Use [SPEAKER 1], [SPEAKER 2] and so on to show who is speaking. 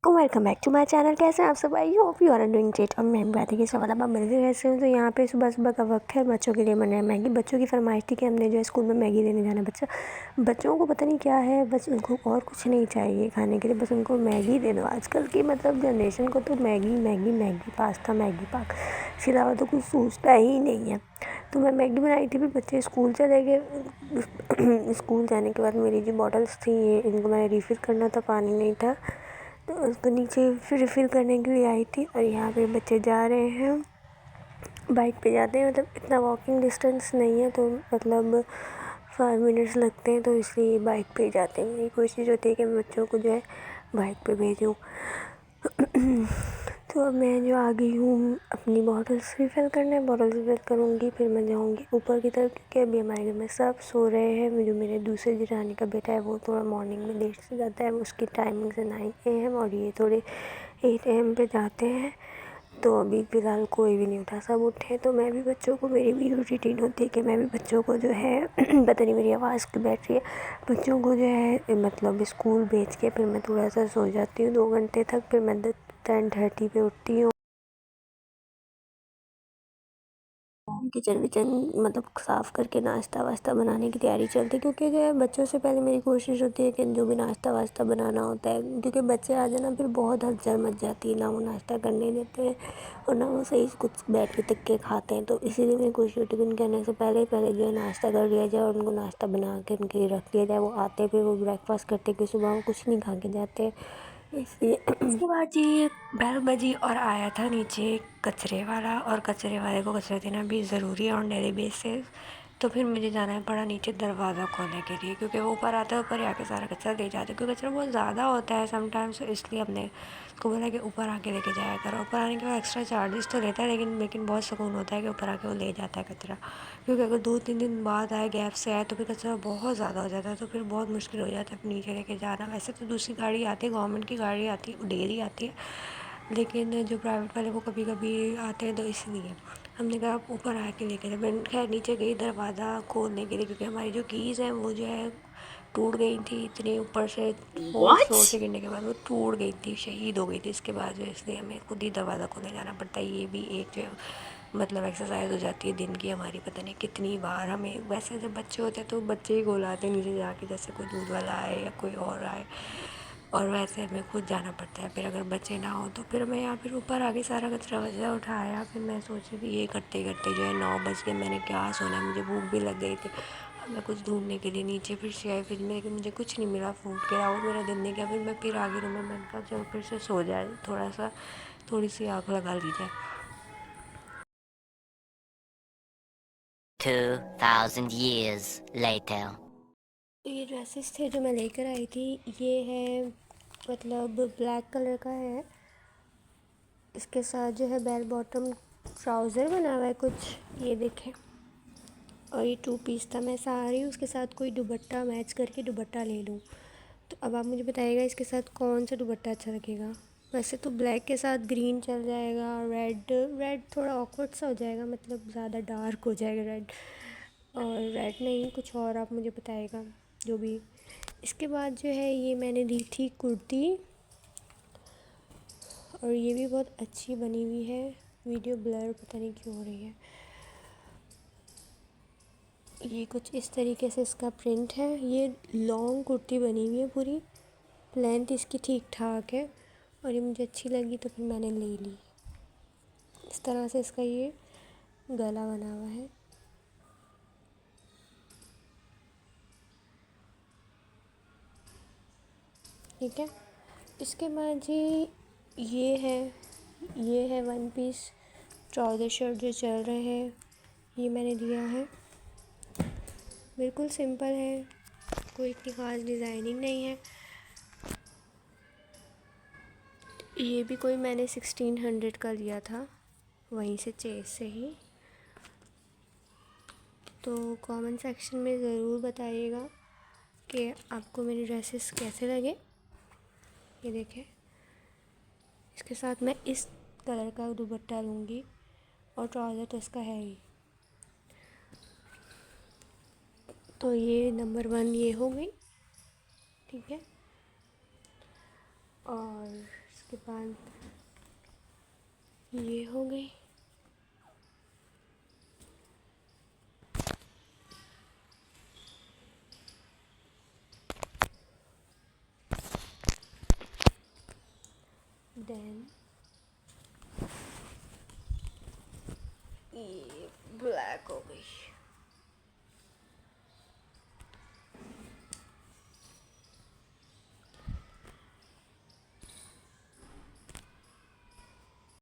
[SPEAKER 1] वालेकुम, welcome back to my channel. कैसे हैं आप सब? I hope you are doing great. और मैं बात है कि सवाल आप मिलते कैसे हैं। तो यहाँ पे सुबह सुबह का वक्त है, बच्चों के लिए बन रहा है मैगी। बच्चों की फरमाइश थी कि हमने जो है स्कूल में मैगी देने जाना। बच्चों को पता नहीं क्या है, बस उनको और कुछ नहीं चाहिए खाने के लिए, बस उनको मैगी दे दो। आजकल की मतलब जनरेशन को तो Maggi Maggi Maggi, pasta, Maggi पाक, इसके अलावा तो कुछ सोचता ही नहीं है। तो मैं मैगी बनाई थी, फिर बच्चे स्कूल चले गए। स्कूल जाने के बाद मेरी जो बॉटल्स थी ये इनको मैंने रिफ़िल करना था, पानी नहीं था, तो उसको नीचे फिर रिफ़िल करने के लिए आई थी। और यहाँ पे बच्चे जा रहे हैं, बाइक पे जाते हैं। मतलब इतना वॉकिंग डिस्टेंस नहीं है, तो मतलब 5 मिनट्स लगते हैं, तो इसलिए बाइक पे ही जाते हैं। मेरी कोशिश होती है कि मैं बच्चों को जो है बाइक पे भेजूँ। तो अब मैं जो आ गई हूँ अपनी बॉटल्स रिफ़िल करने, बॉटल्स रिफ़िल करूँगी, फिर मैं जाऊँगी ऊपर की तरफ, क्योंकि अभी हमारे घर में सब सो रहे हैं। जो मेरे दूसरे जेठानी का बेटा है वो थोड़ा मॉर्निंग में लेट से जाता है, उसकी टाइमिंग से 9 AM, और ये थोड़े 8 AM पे जाते हैं। तो अभी फ़िलहाल कोई भी नहीं उठा, सब उठे। तो मैं भी बच्चों को, मेरी भी रूटीन होती है कि मैं भी बच्चों को जो है पता नहीं मेरी आवाज़ क्यों बैठ रही है, बच्चों को जो है मतलब स्कूल भेज के फिर मैं थोड़ा सा सो जाती हूँ 2 घंटे तक। फिर मैं 10:30 पे उठती हूँ। किचन विचन मतलब साफ़ करके नाश्ता वास्ता बनाने की तैयारी चलती है, क्योंकि जो है बच्चों से पहले मेरी कोशिश होती है कि जो भी नाश्ता वास्ता बनाना होता है, क्योंकि बच्चे आ जाना फिर बहुत हलचल मच जाती है, ना वो नाश्ता करने देते हैं और ना वो सही कुछ बैठ के टिक के खाते हैं। तो इसीलिए मेरी कोशिश होती है कि उनके आने से पहले जो है नाश्ता कर लिया जाए और उनको नाश्ता बना के उनके लिए रख दिया जाए। वो आते फिर वो ब्रेकफास्ट करते, कि सुबह वो कुछ नहीं खा के जाते, इसलिए उसके बाद जी बेल बजी और आया था नीचे कचरे वाला, और कचरे वाले को कचरा देना भी ज़रूरी है ऑन डेली बेसिस। तो फिर मुझे जाना पड़ा नीचे दरवाज़ा खोलने के लिए, क्योंकि वो ऊपर आता है, ऊपर आके सारा कचरा ले जाते हैं, क्योंकि कचरा बहुत ज़्यादा होता है समटाइम्स। इसलिए हमने उसको बोला कि ऊपर आके लेके जाया करो। ऊपर आने के बाद एक्स्ट्रा चार्जेस तो लेता है, लेकिन बहुत सुकून होता है कि ऊपर आके वो ले जाता है कचरा। क्योंकि अगर 2-3 दिन बाद आए, गैप से आए, तो फिर कचरा बहुत ज़्यादा हो जाता है, तो फिर बहुत मुश्किल हो जाता है नीचे लेके जाना। वैसे तो दूसरी गाड़ी आती है, गवर्नमेंट की गाड़ी आती है, डेली आती है, लेकिन जो प्राइवेट वाले वो कभी कभी आते हैं, तो इसलिए हमने कहा आप ऊपर आके लेके जाए। मैं खैर नीचे गई दरवाज़ा खोलने के लिए, क्योंकि हमारी जो कीज़ हैं वो जो है टूट गई थी, इतनी ऊपर से 4th फ्लोर से गिरने के बाद वो टूट गई थी, शहीद हो गई थी इसके बाद जो, इसलिए हमें खुद ही दरवाज़ा खोलने जाना पड़ता है। ये भी एक जो मतलब एक्सरसाइज हो जाती है दिन की हमारी, पता नहीं कितनी बार हमें। वैसे जब बच्चे होते हैं तो बच्चे ही बुलाते हैं नीचे जाके, जैसे कोई दूध वाला आए या कोई और आए, और वैसे हमें खुद जाना पड़ता है। फिर अगर बच्चे ना हो तो फिर मैं यहाँ फिर ऊपर आके सारा कचरा वचरा उठाया। फिर मैं सोची कि ये करते करते जो है 9 बज गए, मैंने क्या सोना, मुझे भूख भी लग गई थी। मैं कुछ ढूंढने के लिए नीचे फिर से आई, फिर में मुझे कुछ नहीं मिला, फूड के अलावा मेरा दिन नहीं गया। फिर मैं फिर आगे रूम में, मैंने कहा चलो फिर से सो जाए, थोड़ी सी आँख लगा ली जाए।
[SPEAKER 2] 2,000 years later.
[SPEAKER 1] तो ये ड्रेसेस थे जो मैं लेकर आई थी, ये है मतलब ब्लैक कलर का है। इसके साथ जो है बेल बॉटम ट्राउज़र बना हुआ है कुछ, ये देखें। और ये 2 पीस था, मैं चाह रही हूँ उसके साथ कोई दुपट्टा मैच करके दुपट्टा ले लूँ। तो अब आप मुझे बताइएगा इसके साथ कौन सा दुपट्टा अच्छा लगेगा। वैसे तो ब्लैक के साथ ग्रीन चल जाएगा, रेड थोड़ा ऑकवर्ड सा हो जाएगा, मतलब ज़्यादा डार्क हो जाएगा रेड। और रेड नहीं, कुछ और आप मुझे बताइएगा जो भी। इसके बाद जो है ये मैंने ली थी कुर्ती, और ये भी बहुत अच्छी बनी हुई है। वीडियो ब्लर पता नहीं क्यों हो रही है। ये कुछ इस तरीके से इसका प्रिंट है। ये लॉन्ग कुर्ती बनी हुई है पूरी, लेंथ इसकी ठीक ठाक है, और ये मुझे अच्छी लगी तो फिर मैंने ले ली। इस तरह से इसका ये गला बना हुआ है। ठीक है। इसके बाद जी ये है 1 पीस ट्राउज़र शर्ट जो चल रहे हैं, ये मैंने लिया है। बिल्कुल सिंपल है, कोई इतनी ख़ास डिज़ाइनिंग नहीं है। ये भी कोई मैंने 1600 का लिया था, वहीं से चेस से ही। तो कमेंट सेक्शन में ज़रूर बताइएगा कि आपको मेरी ड्रेसेस कैसे लगे। ये देखें, इसके साथ मैं इस कलर का दुपट्टा लूँगी, और ट्राउज़र तो इसका है ही। तो ये नंबर 1 ये हो गई, ठीक है। और उसके बाद ये हो गई। देन ये ब्लैक हो गई।